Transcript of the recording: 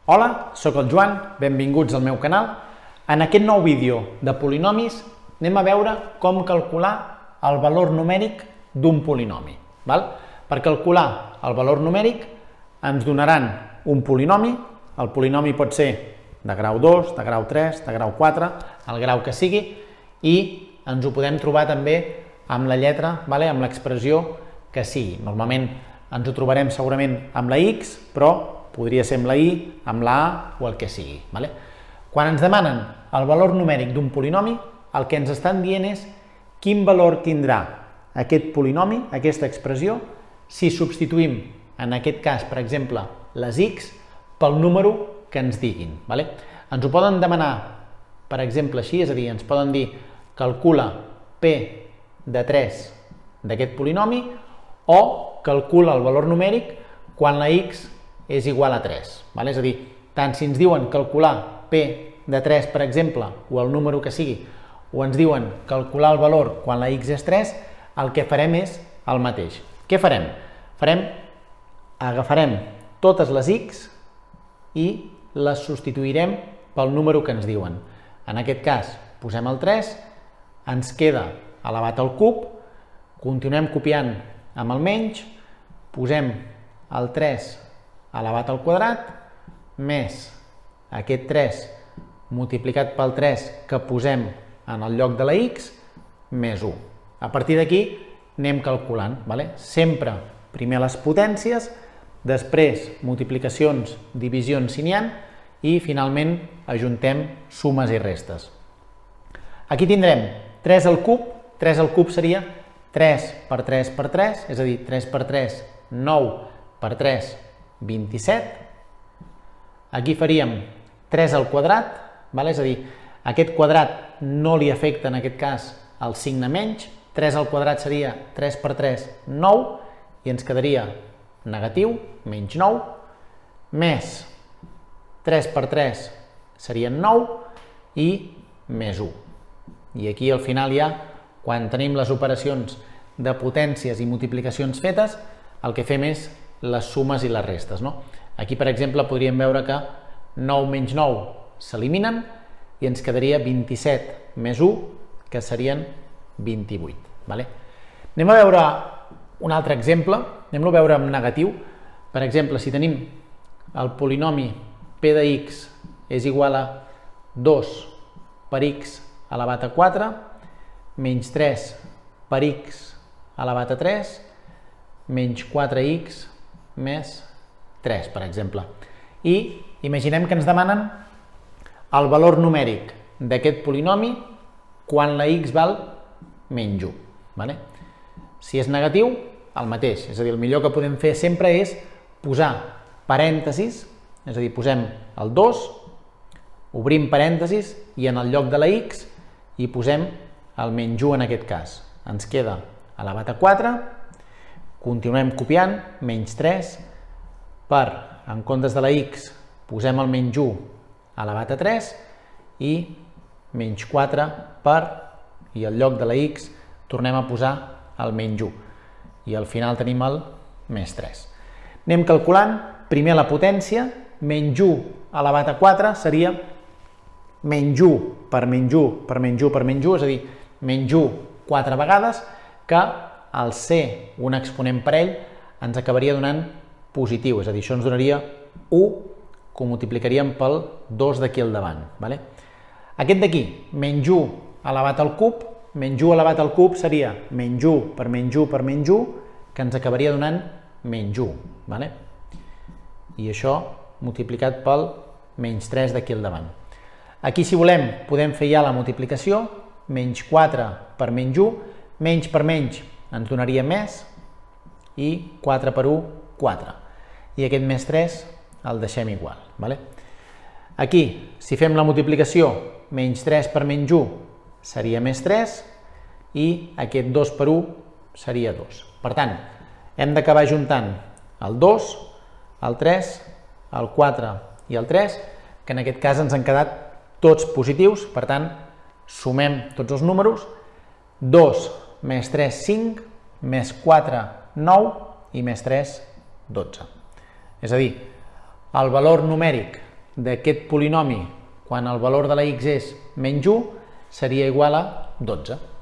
Hola, sóc el Joan, benvinguts al meu canal. En aquest nou vídeo de polinomis anem a veure com calcular el valor numèric d'un polinomi. Per calcular el valor numèric ens donaran un polinomi. El polinomi pot ser de grau 2, de grau 3, de grau 4, el grau que sigui, i ens ho podem trobar també amb la lletra, amb l'expressió que sigui. Normalment ens ho trobarem segurament amb la X, però podria ser amb la I, amb la A o el que sigui. Quan ens demanen el valor numèric d'un polinomi, el que ens estan dient és quin valor tindrà aquest polinomi, aquesta expressió, si substituïm, en aquest cas, per exemple, les X pel número que ens diguin. Ens ho poden demanar, per exemple, així, és a dir, ens poden dir calcula P de 3 d'aquest polinomi o calcula el valor numèric quan la X és igual a 3. És a dir, tant si ens diuen calcular P de 3, per exemple, o el número que sigui, o ens diuen calcular el valor quan la X és 3, el que farem és el mateix. Què farem? Agafarem totes les X i les substituirem pel número que ens diuen. En aquest cas, posem el 3, ens queda elevat al cub, continuem copiant amb el menys, posem el 3 elevat al quadrat, més aquest 3 multiplicat pel 3 que posem en el lloc de la X, més 1. A partir d'aquí anem calculant. Sempre primer les potències, després multiplicacions, divisions si n'hi ha, i finalment ajuntem sumes i restes. Aquí tindrem 3 al cub. 3 al cub seria 3 per 3 per 3, és a dir, 3 per 3, 9 per 3, 27. Aquí faríem 3 al quadrat, és a dir, aquest quadrat no li afecta en aquest cas el signe menys. 3 al quadrat seria 3 per 3, 9, i ens quedaria negatiu, menys 9, més 3 per 3 serien 9 i més 1. I aquí al final ja, quan tenim les operacions de potències i multiplicacions fetes, el que fem és les sumes i les restes. Aquí, per exemple, podríem veure que 9 menys 9 s'eliminen i ens quedaria 27 més 1, que serien 28. Anem a veure un altre exemple, anem a veure en negatiu. Per exemple, si tenim el polinomi P de X és igual a 2 per X elevat a 4, menys 3 per X elevat a 3, menys 4X més 3, per exemple. I imaginem que ens demanen el valor numèric d'aquest polinomi quan la X val menys 1. Si és negatiu, el mateix. És a dir, el millor que podem fer sempre és posar parèntesis, és a dir, posem el 2, obrim parèntesis i en el lloc de la X hi posem el menys 1 en aquest cas. Ens queda elevat a 4, continuem copiant, menys 3, per, en comptes de la X, posem el menys 1 elevat a 3 i menys 4 per, i al lloc de la X tornem a posar el menys 1. I al final tenim el més 3. Anem calculant, primer la potència, menys 1 elevat a 4 seria menys 1 per menys 1 per menys 1 per menys 1, és a dir, menys 1 4 vegades, que al ser un exponent parell ens acabaria donant positiu, és a dir, això ens donaria 1 que ho multiplicaríem pel 2 d'aquí al davant. Aquest d'aquí, menys 1 elevat al cub, menys 1 elevat al cub seria menys 1 per menys 1 per menys 1, que ens acabaria donant menys 1. I això multiplicat pel menys 3 d'aquí al davant. Aquí, si volem, podem fer ja la multiplicació, menys 4 per menys 1, menys per menys ens donaria més, i 4 per 1, 4. I aquest més 3 el deixem igual. Aquí, si fem la multiplicació, menys 3 per menys 1 seria més 3, i aquest 2 per 1 seria 2. Per tant, hem d'acabar juntant el 2, el 3, el 4 i el 3, que en aquest cas ens han quedat tots positius, per tant, sumem tots els números, 2 més 3, 5, més 4, 9 i més 3, 12. És a dir, el valor numèric d'aquest polinomi quan el valor de la x és menys 1 seria igual a 12.